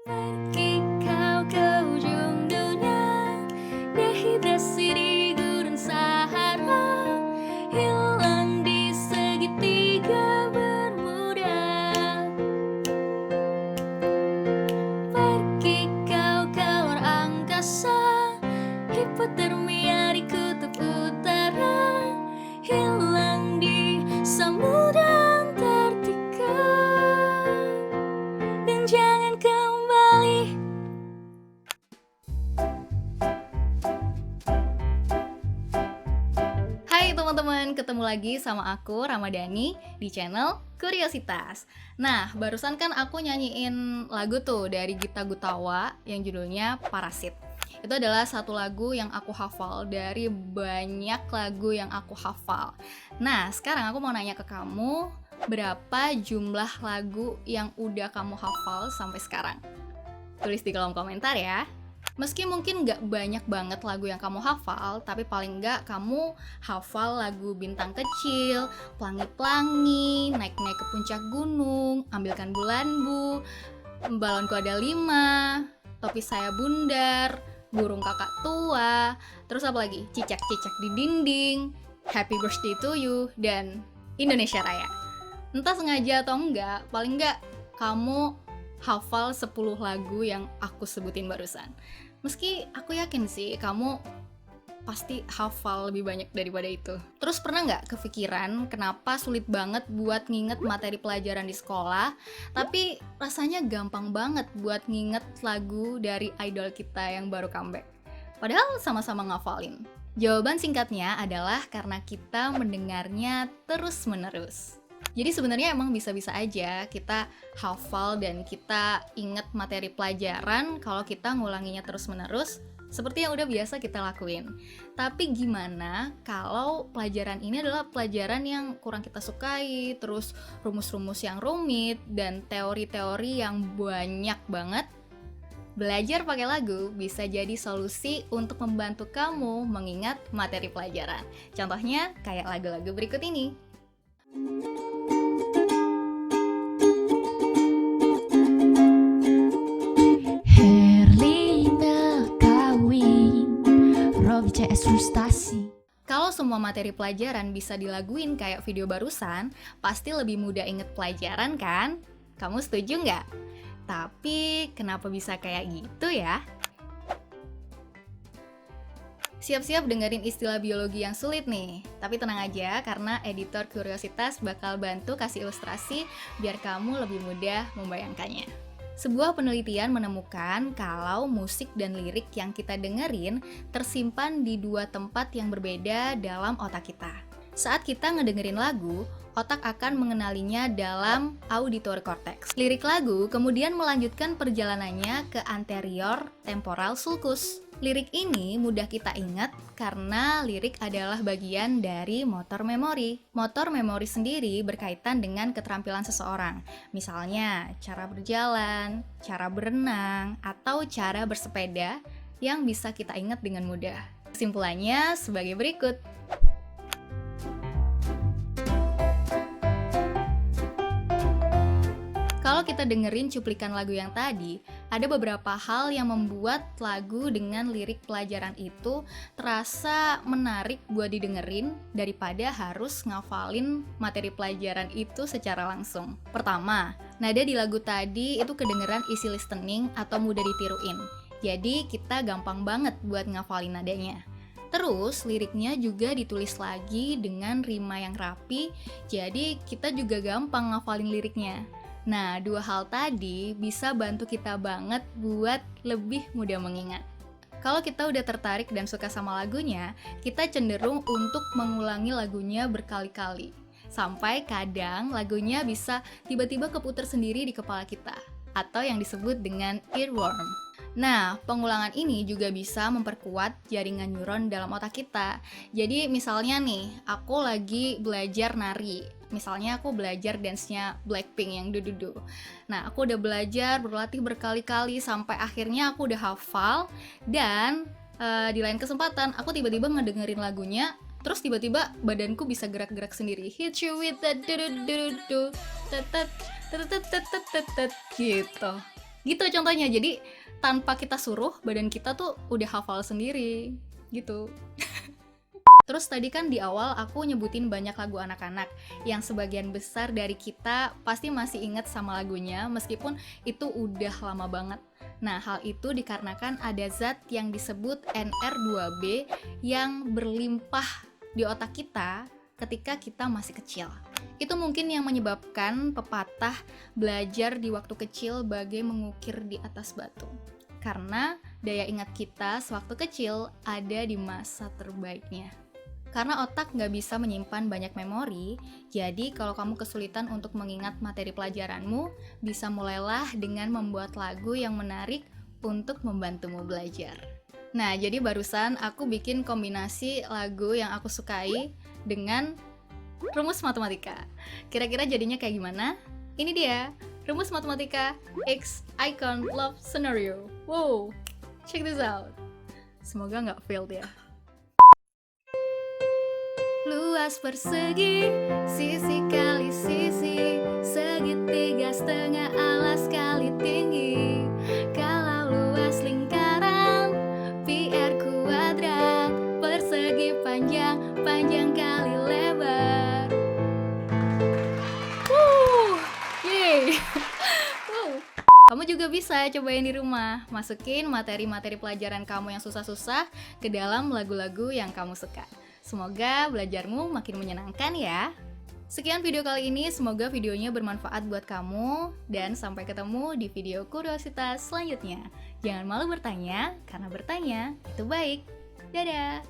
Pergi kau ke ujung dunia, dehidrasi di gurun Sahara, hilang di segitiga Bermuda. Pergi kau ke luar angkasa, hipotermia di kutub utara, hilang di samudra Antartika, dan jangan kembali. Hai teman-teman, ketemu lagi sama aku Ramadhani di channel Kuriositas. Nah, barusan kan aku nyanyiin lagu tuh dari Gita Gutawa yang judulnya Parasit. Itu adalah satu lagu yang aku hafal dari banyak lagu yang aku hafal. Nah, sekarang aku mau nanya ke kamu, berapa jumlah lagu yang udah kamu hafal sampai sekarang? Tulis di kolom komentar ya. Meski mungkin gak banyak banget lagu yang kamu hafal, tapi paling gak kamu hafal lagu Bintang Kecil, Pelangi-Pelangi, Naik-naik ke puncak gunung, Ambilkan bulanmu, Balonku ada 5, Topi saya bundar, Burung kakak tua, terus apa lagi? Cicak-cicak di dinding, Happy Birthday to You, dan Indonesia Raya. Entah sengaja atau enggak, paling enggak kamu hafal 10 lagu yang aku sebutin barusan. Meski aku yakin sih kamu pasti hafal lebih banyak daripada itu. Terus pernah nggak kepikiran kenapa sulit banget buat nginget materi pelajaran di sekolah, tapi rasanya gampang banget buat nginget lagu dari idol kita yang baru comeback? Padahal sama-sama ngafalin. Jawaban singkatnya adalah karena kita mendengarnya terus-menerus. Jadi sebenarnya emang bisa-bisa aja kita hafal dan kita inget materi pelajaran kalau kita ngulanginya terus-menerus seperti yang udah biasa kita lakuin. Tapi gimana kalau pelajaran ini adalah pelajaran yang kurang kita sukai, terus rumus-rumus yang rumit, dan teori-teori yang banyak banget? Belajar pakai lagu bisa jadi solusi untuk membantu kamu mengingat materi pelajaran. Contohnya kayak lagu-lagu berikut ini. Herlina kawin, Robi CS frustasi. Kalau semua materi pelajaran bisa dilaguin kayak video barusan, pasti lebih mudah inget pelajaran kan? Kamu setuju nggak? Tapi kenapa bisa kayak gitu ya? Siap-siap dengerin istilah biologi yang sulit nih. Tapi tenang aja, karena editor Kuriositas bakal bantu kasih ilustrasi biar kamu lebih mudah membayangkannya. Sebuah penelitian menemukan kalau musik dan lirik yang kita dengerin tersimpan di dua tempat yang berbeda dalam otak kita. Saat kita ngedengerin lagu, otak akan mengenalinya dalam auditory cortex. Lirik lagu kemudian melanjutkan perjalanannya ke anterior temporal sulcus. Lirik ini mudah kita ingat karena lirik adalah bagian dari motor memori. Motor memori sendiri berkaitan dengan keterampilan seseorang. Misalnya, cara berjalan, cara berenang, atau cara bersepeda yang bisa kita ingat dengan mudah. Kesimpulannya sebagai berikut. Kalau kita dengerin cuplikan lagu yang tadi, ada beberapa hal yang membuat lagu dengan lirik pelajaran itu terasa menarik buat didengerin daripada harus ngafalin materi pelajaran itu secara langsung. Pertama, nada di lagu tadi itu kedengeran easy listening atau mudah ditiruin. Jadi kita gampang banget buat ngafalin nadanya. Terus liriknya juga ditulis lagi dengan rima yang rapi, jadi kita juga gampang ngafalin liriknya. Nah, dua hal tadi bisa bantu kita banget buat lebih mudah mengingat. Kalau kita udah tertarik dan suka sama lagunya, kita cenderung untuk mengulangi lagunya berkali-kali. Sampai kadang lagunya bisa tiba-tiba keputar sendiri di kepala kita, atau yang disebut dengan earworm. Nah, pengulangan ini juga bisa memperkuat jaringan neuron dalam otak kita. Jadi misalnya nih, aku lagi belajar nari. Misalnya aku belajar dance-nya Blackpink yang dududu. Nah, aku udah belajar, berlatih berkali-kali sampai akhirnya aku udah hafal. Dan di lain kesempatan, aku tiba-tiba ngedengerin lagunya, terus tiba-tiba badanku bisa gerak-gerak sendiri. Hit you with that dududu, tetet, tetet, tetet, tetet, gitu. Gitu contohnya. Jadi tanpa kita suruh, badan kita tuh udah hafal sendiri gitu. Terus tadi kan di awal aku nyebutin banyak lagu anak-anak yang sebagian besar dari kita pasti masih inget sama lagunya meskipun itu udah lama banget. Nah, hal itu dikarenakan ada zat yang disebut NR2B yang berlimpah di otak kita ketika kita masih kecil. Itu mungkin yang menyebabkan pepatah belajar di waktu kecil bagai mengukir di atas batu. Karena daya ingat kita sewaktu kecil ada di masa terbaiknya. Karena otak nggak bisa menyimpan banyak memori, jadi kalau kamu kesulitan untuk mengingat materi pelajaranmu, bisa mulailah dengan membuat lagu yang menarik untuk membantumu belajar. Nah, jadi barusan aku bikin kombinasi lagu yang aku sukai dengan rumus matematika. Kira-kira jadinya kayak gimana? Ini dia, rumus matematika X Icon Love Scenario. Wow, check this out. Semoga nggak failed ya. Luas persegi, sisi kali sisi, segitiga setengah alas kali tinggi. Kalau luas lingkaran, pi r kuadrat, persegi panjang, panjang kali lebar. Yeay. Kamu juga bisa cobain di rumah, masukin materi-materi pelajaran kamu yang susah-susah ke dalam lagu-lagu yang kamu suka. Semoga belajarmu makin menyenangkan ya. Sekian video kali ini, semoga videonya bermanfaat buat kamu. Dan sampai ketemu di video kuriositas selanjutnya. Jangan malu bertanya, karena bertanya itu baik. Dadah!